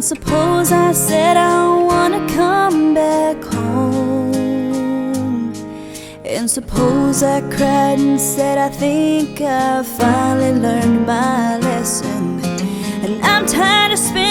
And suppose I said I wanna come back home. And suppose I cried and said I think I finally learned my lesson. And I'm tired of spending